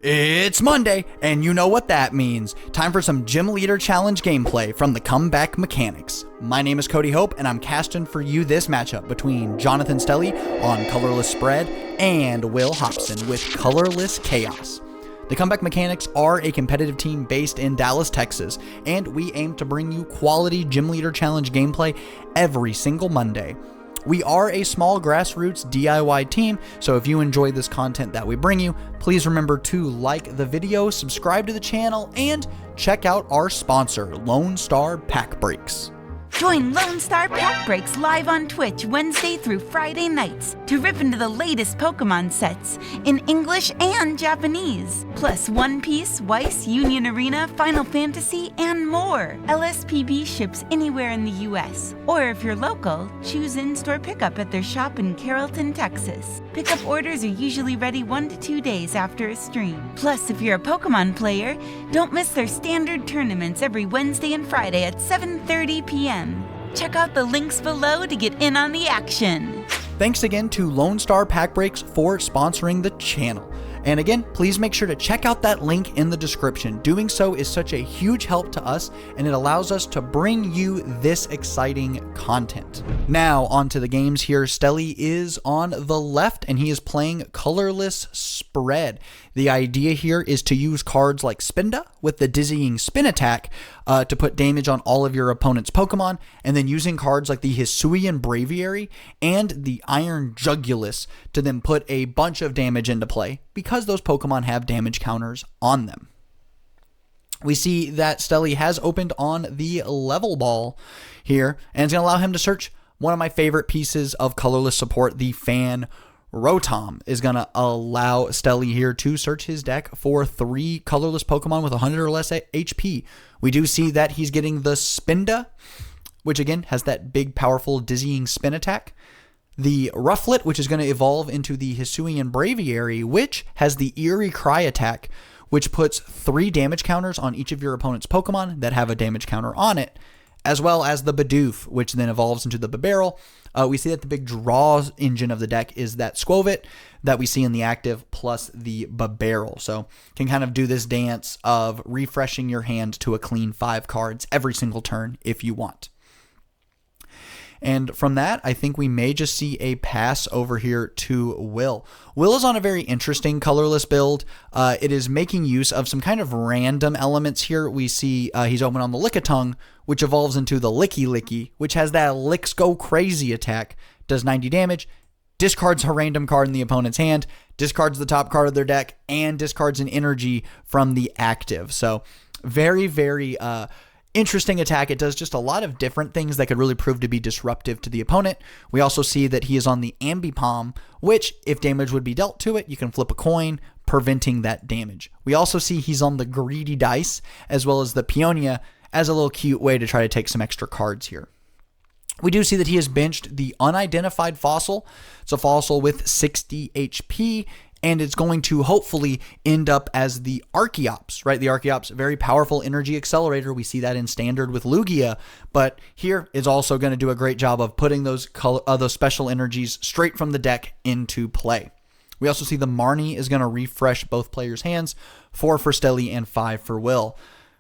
It's Monday, and you know what that means. Time for some Gym Leader Challenge gameplay from the Comeback Mechanics. My name is Cody Hope, and I'm casting for you this matchup between Jonathan Stelly on Colorless Spread and Will Hobson with Colorless Chaos. The Comeback Mechanics are a competitive team based in Dallas, Texas, and we aim to bring you quality Gym Leader Challenge gameplay every single Monday. We are a small grassroots DIY team, so if you enjoy this content that we bring you, please remember to like the video, subscribe to the channel, and check out our sponsor, Lone Star Pack Breaks. Join Lone Star Pack Breaks live on Twitch Wednesday through Friday nights to rip into the latest Pokemon sets in English and Japanese, plus One Piece, Weiss, Union Arena, Final Fantasy, and more. LSPB ships anywhere in the US, or if you're local, choose in-store pickup at their shop in Carrollton, Texas. Pickup orders are usually ready 1 to 2 days after a stream. Plus, if you're a Pokemon player, don't miss their standard tournaments every Wednesday and Friday at 7:30 p.m. Check out the links below to get in on the action. Thanks again to Lone Star Pack Breaks for sponsoring the channel. And again, please make sure to check out that link in the description. Doing so is such a huge help to us, and it allows us to bring you this exciting content. Now, on to the games here. Stelly is on the left, and he is playing Colorless Spread. The idea here is to use cards like Spinda with the Dizzying Spin attack to put damage on all of your opponent's Pokemon, and then using cards like the Hisuian Braviary and the Iron Jugulis to then put a bunch of damage into play because those Pokemon have damage counters on them. We see that Stelly has opened on the level ball here, and it's going to allow him to search one of my favorite pieces of colorless support, the Fan Rotom is going to allow Stelly here to search his deck for 3 colorless Pokemon with 100 or less HP. We do see that he's getting the Spinda, which again has that big, powerful, dizzying spin attack. The Rufflet, which is going to evolve into the Hisuian Braviary, which has the Eerie Cry attack, which puts 3 damage counters on each of your opponent's Pokemon that have a damage counter on it, as well as the Bidoof, which then evolves into the Bibarel. We see that the big draw engine of the deck is that Squovit that we see in the active, plus the Bibarel. So can kind of do this dance of refreshing your hand to a clean 5 cards every single turn if you want. And from that, I think we may just see a pass over here to Will. Will is on a very interesting colorless build. It is making use of some kind of random elements here. We see he's open on the Lickitung, which evolves into the Licky Licky, which has that Licks Go Crazy attack, does 90 damage, discards a random card in the opponent's hand, discards the top card of their deck, and discards an energy from the active. So very, very interesting attack. It does just a lot of different things that could really prove to be disruptive to the opponent. We also see that he is on the Ambipom, which if damage would be dealt to it, you can flip a coin, preventing that damage. We also see he's on the Greedy Dice, as well as the Peonia, as a little cute way to try to take some extra cards here. We do see that he has benched the Unidentified Fossil. It's a fossil with 60 HP, and it's going to hopefully end up as the Archeops, right? The Archeops, very powerful energy accelerator. We see that in standard with Lugia, but here is also going to do a great job of putting those special energies straight from the deck into play. We also see the Marnie is going to refresh both players' hands, 4 for Stelly and 5 for Will.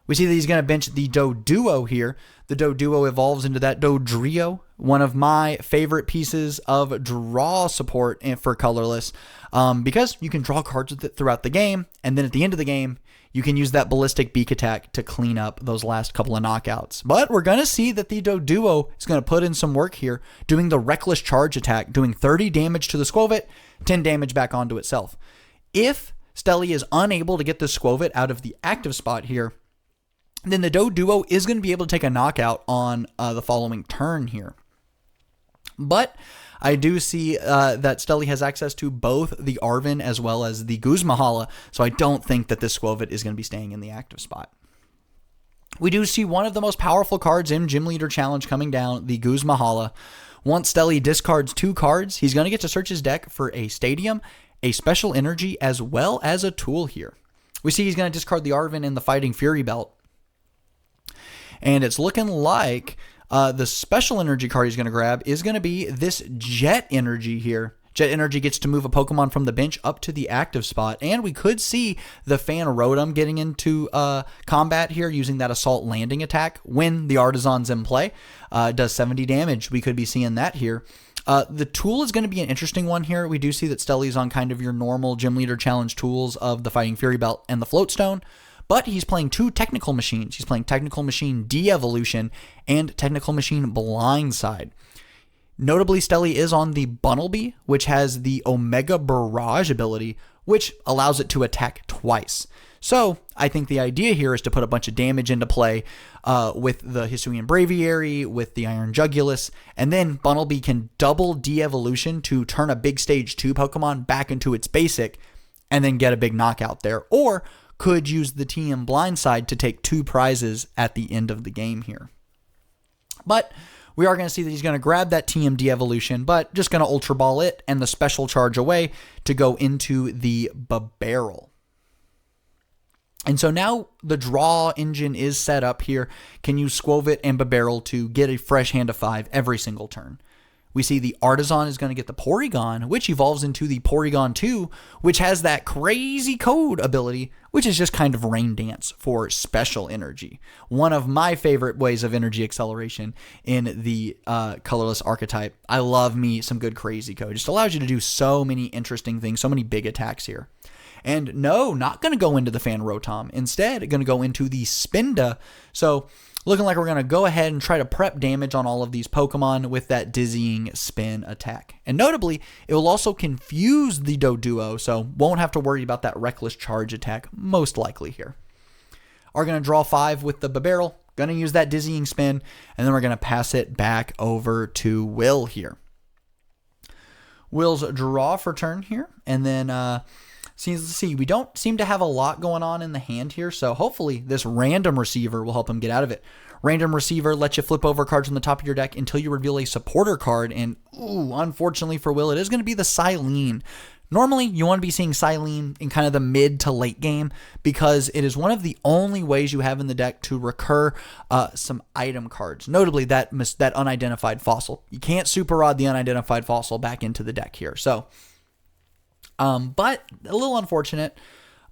We see that he's going to bench the Doduo here. The Doduo evolves into that Dodrio, one of my favorite pieces of draw support for colorless, because you can draw cards with it throughout the game, and then at the end of the game, you can use that Ballistic Beak attack to clean up those last couple of knockouts. But we're going to see that the Doduo is going to put in some work here, doing the Reckless Charge attack, doing 30 damage to the Squovit, 10 damage back onto itself. If Stelly is unable to get the Squovit out of the active spot here, then the Doduo is going to be able to take a knockout on the following turn here. But I do see that Stelly has access to both the Arven as well as the Guzmahala, so I don't think that this Squovit is going to be staying in the active spot. We do see one of the most powerful cards in Gym Leader Challenge coming down, the Guzmahala. Once Stelly discards 2 cards, he's going to get to search his deck for a Stadium, a Special Energy, as well as a tool here. We see he's going to discard the Arven and the Fighting Fury Belt. And it's looking like the special energy card he's going to grab is going to be this Jet Energy here. Jet Energy gets to move a Pokemon from the bench up to the active spot, and we could see the Fan Rotom getting into combat here using that Assault Landing attack when the Artisan's in play. It does 70 damage. We could be seeing that here. The tool is going to be an interesting one here. We do see that Stelly's on kind of your normal Gym Leader Challenge tools of the Fighting Fury Belt and the Float Stone, but he's playing two Technical Machines. He's playing Technical Machine De-Evolution and Technical Machine Blindside. Notably, Stelly is on the Bunnelby, which has the Omega Barrage ability, which allows it to attack twice. So I think the idea here is to put a bunch of damage into play with the Hisuian Braviary, with the Iron Jugulus, and then Bunnelby can double de-evolution to turn a big stage 2 Pokemon back into its basic and then get a big knockout there. Or could use the TM Blindside to take 2 prizes at the end of the game here. But we are going to see that he's going to grab that TM de-evolution, but just going to Ultra Ball it and the special charge away to go into the Barrel. And so now the draw engine is set up here. Can use Squovit and Barrel to get a fresh hand of 5 every single turn. We see the Artisan is going to get the Porygon, which evolves into the Porygon 2, which has that crazy code ability, which is just kind of Rain Dance for special energy. One of my favorite ways of energy acceleration in the colorless archetype. I love me some good crazy code. Just allows you to do so many interesting things, so many big attacks here. And no, not going to go into the Fan Rotom. Instead, going to go into the Spinda. So looking like we're going to go ahead and try to prep damage on all of these Pokemon with that Dizzying Spin attack. And notably, it will also confuse the Doduo, so won't have to worry about that Reckless Charge attack, most likely here. Are going to draw 5 with the Barrel. Going to use that Dizzying Spin, and then we're going to pass it back over to Will here. Will's draw for turn here, and then we don't seem to have a lot going on in the hand here, so hopefully this Random Receiver will help him get out of it. Random Receiver lets you flip over cards on the top of your deck until you reveal a supporter card, and unfortunately for Will, it is going to be the Silene. Normally, you want to be seeing Silene in kind of the mid to late game because it is one of the only ways you have in the deck to recur some item cards, notably that Unidentified Fossil. You can't Super Rod the Unidentified Fossil back into the deck here, so but a little unfortunate.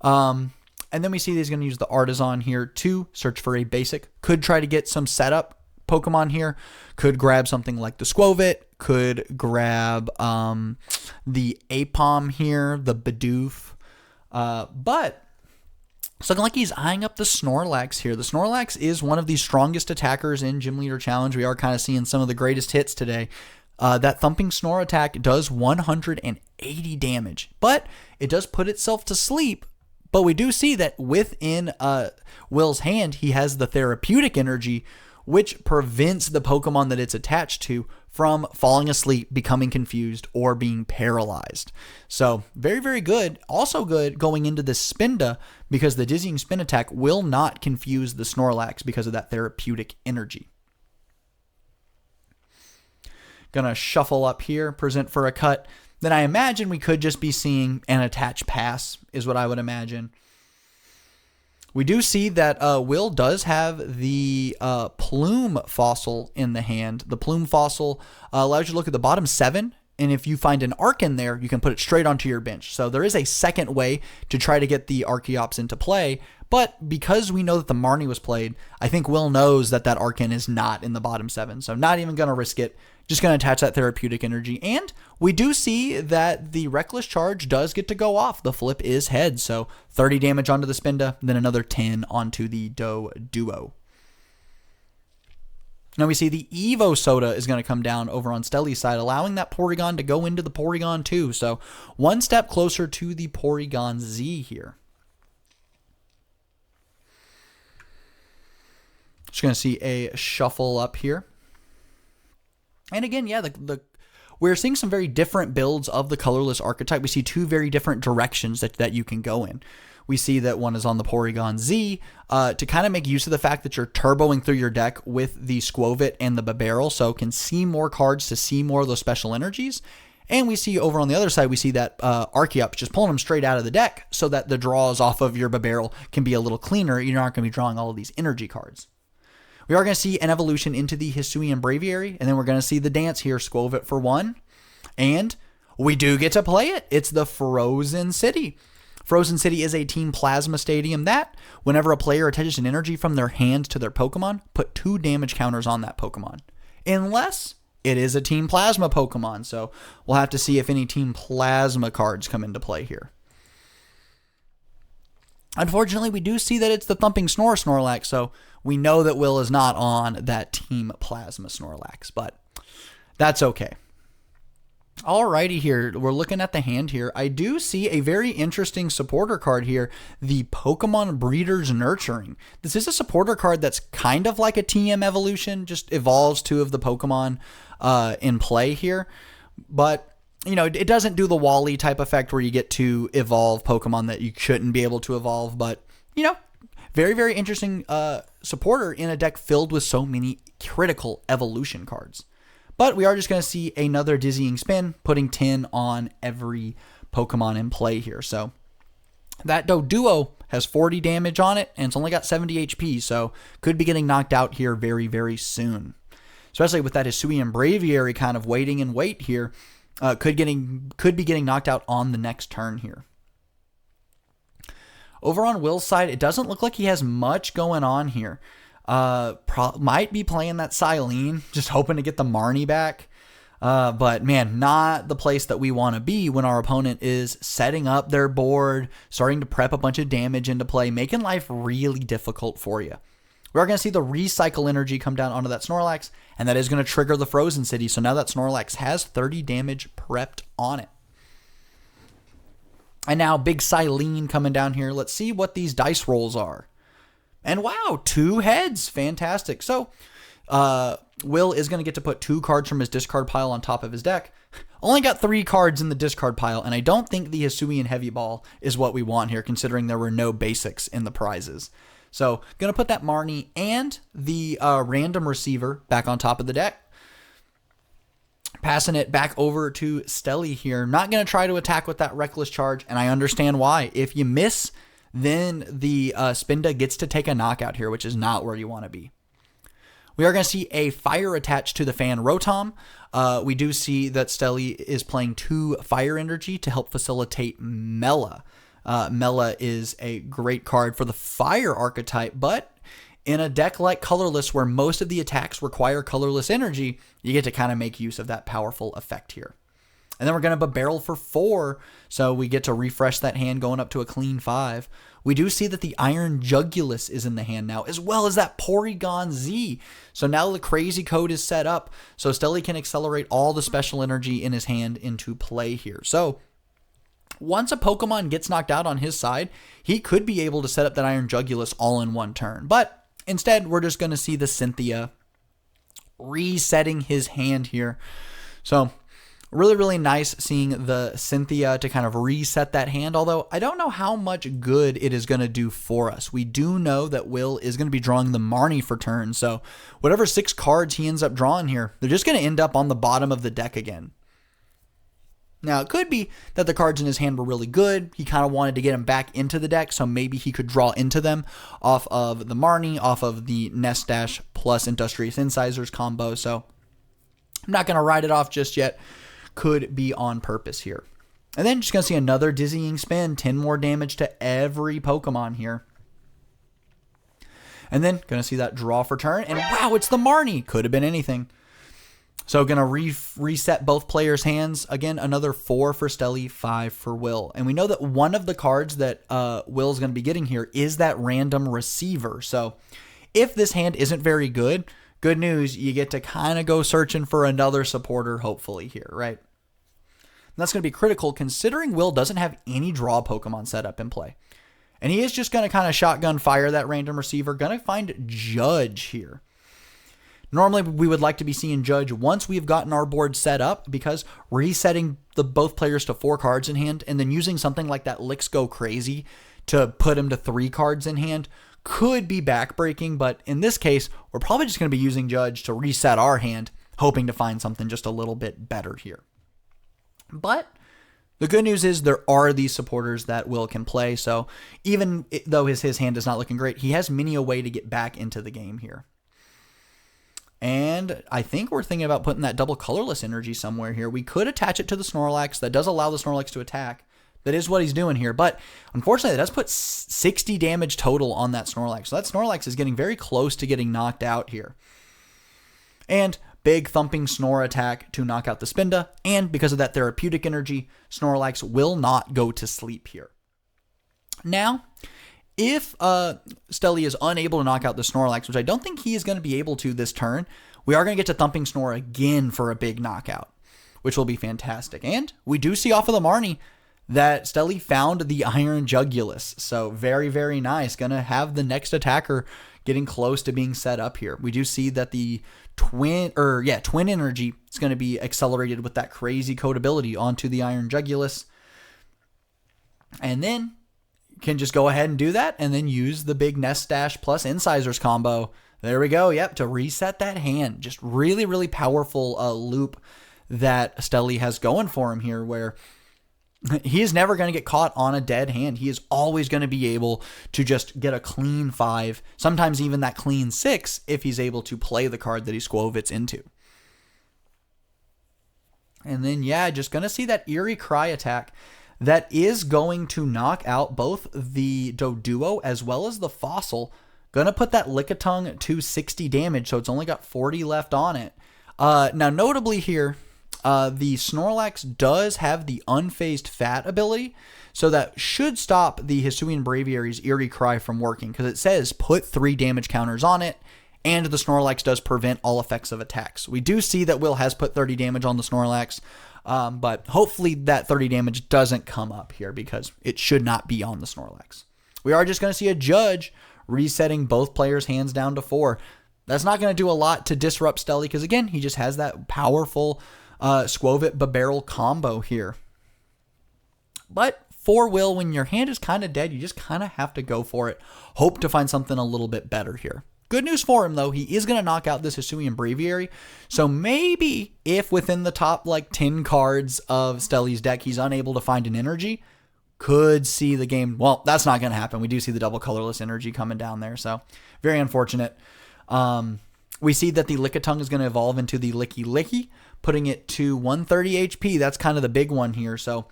And then we see that he's going to use the Artisan here to search for a basic. Could try to get some setup Pokemon here. Could grab something like the Squovit. Could grab the Apom here, the Bidoof. But it's looking like he's eyeing up the Snorlax here. The Snorlax is one of the strongest attackers in Gym Leader Challenge. We are kind of seeing some of the greatest hits today. That Thumping Snore attack does 180 damage, but it does put itself to sleep. But we do see that within Will's hand, he has the Therapeutic Energy, which prevents the Pokemon that it's attached to from falling asleep, becoming confused, or being paralyzed. So very, very good. Also good going into the Spinda because the Dizzying Spin attack will not confuse the Snorlax because of that Therapeutic Energy. Gonna shuffle up here, present for a cut. Then I imagine we could just be seeing an Attach Pass is what I would imagine. We do see that Will does have the Plume Fossil in the hand. The Plume Fossil allows you to look at the bottom 7, and if you find an Arc in there, you can put it straight onto your bench. So there is a second way to try to get the Archeops into play, but because we know that the Marnie was played, I think Will knows that that Arcan is not in the bottom 7, so not even going to risk it. Just going to attach that Therapeutic Energy. And we do see that the Reckless Charge does get to go off. The flip is head. So 30 damage onto the Spinda, then another 10 onto the Doduo. Now we see the Evo Soda is going to come down over on Stelly's side, allowing that Porygon to go into the Porygon 2. So one step closer to the Porygon Z here. Just going to see a shuffle up here. And again, yeah, we're seeing some very different builds of the colorless archetype. We see 2 very different directions that you can go in. We see that one is on the Porygon Z to kind of make use of the fact that you're turboing through your deck with the Squovit and the Barrel, so can see more cards to see more of those special energies. And we see over on the other side, we see that Archeops just pulling them straight out of the deck so that the draws off of your Barrel can be a little cleaner. You're not going to be drawing all of these energy cards. We are going to see an evolution into the Hisuian Braviary, and then we're going to see the dance here, Squovit for 1, and we do get to play it. It's the Frozen City. Frozen City is a team plasma stadium that, whenever a player attaches an energy from their hand to their Pokemon, put 2 damage counters on that Pokemon. Unless it is a team plasma Pokemon. So we'll have to see if any team plasma cards come into play here. Unfortunately, we do see that it's the Thumping Snorlax, so we know that Will is not on that team plasma Snorlax, but that's okay. Alrighty here, we're looking at the hand here. I do see a very interesting supporter card here, the Pokemon Breeders Nurturing. This is a supporter card that's kind of like a TM evolution, just evolves 2 of the Pokemon in play here. But, you know, it doesn't do the Wally type effect where you get to evolve Pokemon that you shouldn't be able to evolve. But, you know, very, very interesting supporter in a deck filled with so many critical evolution cards. But we are just going to see another dizzying spin, putting 10 on every Pokemon in play here. So that Doduo has 40 damage on it, and it's only got 70 HP, so could be getting knocked out here very, very soon. Especially with that Hisuian Braviary kind of waiting in wait here, could be getting knocked out on the next turn here. Over on Will's side, it doesn't look like he has much going on here. Might be playing that Silene, just hoping to get the Marnie back. But man, not the place that we want to be when our opponent is setting up their board, starting to prep a bunch of damage into play, making life really difficult for you. We are going to see the recycle energy come down onto that Snorlax, and that is going to trigger the Frozen City. So now that Snorlax has 30 damage prepped on it. And now big Silene coming down here. Let's see what these dice rolls are. And wow, 2 heads. Fantastic. So Will is going to get to put 2 cards from his discard pile on top of his deck. Only got 3 cards in the discard pile, and I don't think the Hisuian Heavy Ball is what we want here, considering there were no basics in the prizes. So going to put that Marnie and the random receiver back on top of the deck. Passing it back over to Stelly here. Not going to try to attack with that Reckless Charge, and I understand why. If you miss, then the Spinda gets to take a knockout here, which is not where you want to be. We are going to see a fire attached to the Fan Rotom. We do see that Stelly is playing 2 fire energy to help facilitate Mela. Mela is a great card for the fire archetype, but in a deck like Colorless, where most of the attacks require colorless energy, you get to kind of make use of that powerful effect here. And then we're going to barrel for 4, so we get to refresh that hand going up to a clean 5. We do see that the Iron Jugulus is in the hand now, as well as that Porygon Z. So now the crazy code is set up, so Stelly can accelerate all the special energy in his hand into play here. So once a Pokemon gets knocked out on his side, he could be able to set up that Iron Jugulus all in one turn. But instead, we're just going to see the Cynthia resetting his hand here. So really, really nice seeing the Cynthia to kind of reset that hand, although I don't know how much good it is going to do for us. We do know that Will is going to be drawing the Marnie for turn, so whatever 6 cards he ends up drawing here, they're just going to end up on the bottom of the deck again. Now, it could be that the cards in his hand were really good. He kind of wanted to get them back into the deck, so maybe he could draw into them off of the Marnie, off of the Nest Dash plus Industrious Incisors combo, so I'm not going to write it off just yet. Could be on purpose here. And then just going to see another dizzying spin, 10 more damage to every Pokemon here. And then going to see that draw for turn, and wow, it's the Marnie. Could have been anything. So going to reset both players' hands. Again, another 4 for Stelly, 5 for Will. And we know that one of the cards that Will's going to be getting here is that random receiver. So if this hand isn't very good, good news, you get to kind of go searching for another supporter, hopefully here, right? And that's going to be critical considering Will doesn't have any draw Pokemon set up in play. And he is just going to kind of shotgun fire that random receiver. Going to find Judge here. Normally, we would like to be seeing Judge once we've gotten our board set up, because resetting both players to 4 cards in hand and then using something like that Licks Go Crazy to put him to 3 cards in hand could be backbreaking. But in this case, we're probably just going to be using Judge to reset our hand, hoping to find something just a little bit better here. But the good news is there are these supporters that Will can play. So even though his hand is not looking great, he has many a way to get back into the game here. And I think we're thinking about putting that double colorless energy somewhere here. We could attach it to the Snorlax. That does allow the Snorlax to attack. That is what he's doing here. But unfortunately, it does put 60 damage total on that Snorlax. So that Snorlax is getting very close to getting knocked out here. And big thumping Snore attack to knock out the Spinda. And because of that therapeutic energy, Snorlax will not go to sleep here. Now, if Stelly is unable to knock out the Snorlax, which I don't think he is going to be able to this turn, we are going to get to Thumping Snore again for a big knockout, which will be fantastic. And we do see off of the Marnie that Stelly found the Iron Jugulus. So very, very nice. Going to have the next attacker getting close to being set up here. We do see that the twin energy is going to be accelerated with that crazy code ability onto the Iron Jugulus. And then can just go ahead and do that and then use the big Nest Dash plus Incisors combo. There we go. Yep, to reset that hand. Just really, really powerful loop that Stelly has going for him here, where he is never going to get caught on a dead hand. He is always going to be able to just get a clean 5, sometimes even that clean 6, if he's able to play the card that he Squovits into. And then, yeah, just going to see that Eerie Cry attack that is going to knock out both the Doduo as well as the Fossil. Gonna put that Lickitung to 60 damage, so it's only got 40 left on it. Now, notably here, the Snorlax does have the Unfazed Fat ability, so that should stop the Hisuian Braviary's Eerie Cry from working, because it says put 3 damage counters on it, and the Snorlax does prevent all effects of attacks. We do see that Will has put 30 damage on the Snorlax, but hopefully that 30 damage doesn't come up here because it should not be on the Snorlax. We are just going to see a judge resetting both players' hands down to 4. That's not going to do a lot to disrupt Stelly because, again, he just has that powerful Squovit Babarrel combo here. But for Will, when your hand is kind of dead, you just kind of have to go for it. Hope to find something a little bit better here. Good news for him, though. He is going to knock out this Hisuian Braviary. So maybe if within the top 10 cards of Stelly's deck, he's unable to find an energy, could see the game. Well, that's not going to happen. We do see the double colorless energy coming down there. So very unfortunate. We see that the Lickitung is going to evolve into the Licky Licky, putting it to 130 HP. That's kind of the big one here. So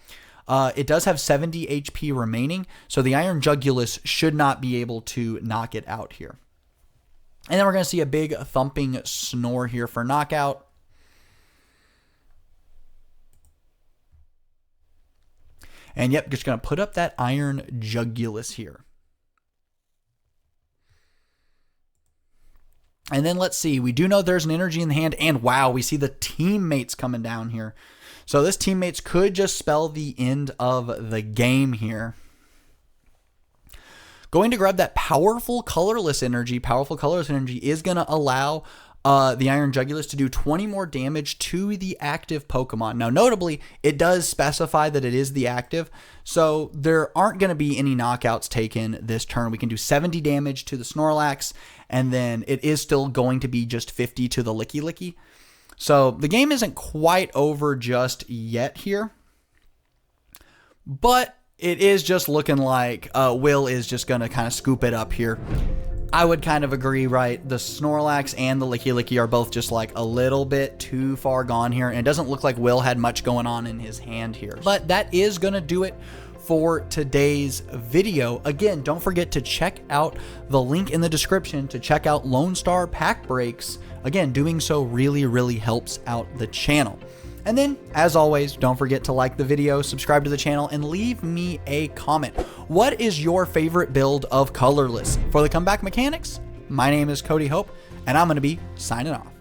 it does have 70 HP remaining. So the Iron Jugulus should not be able to knock it out here. And then we're going to see a big thumping Snore here for knockout. And yep, just going to put up that Iron Jugulus here. And then let's see. We do know there's an energy in the hand. And wow, we see the teammates coming down here. So this teammates could just spell the end of the game here. Going to grab that powerful colorless energy. Powerful colorless energy is going to allow the Iron Jugulus to do 20 more damage to the active Pokemon. Now, notably, it does specify that it is the active, so there aren't going to be any knockouts taken this turn. We can do 70 damage to the Snorlax, and then it is still going to be just 50 to the Licky Licky. So the game isn't quite over just yet here, but it is just looking like Will is just going to kind of scoop it up here. I would kind of agree, right? The Snorlax and the Licky Licky are both just a little bit too far gone here. And it doesn't look like Will had much going on in his hand here. But that is going to do it for today's video. Again, don't forget to check out the link in the description to check out Lone Star Pack Breaks. Again, doing so really, really helps out the channel. And then, as always, don't forget to like the video, subscribe to the channel, and leave me a comment. What is your favorite build of Colorless? For the Comeback Mechanics, my name is Cody Hope, and I'm going to be signing off.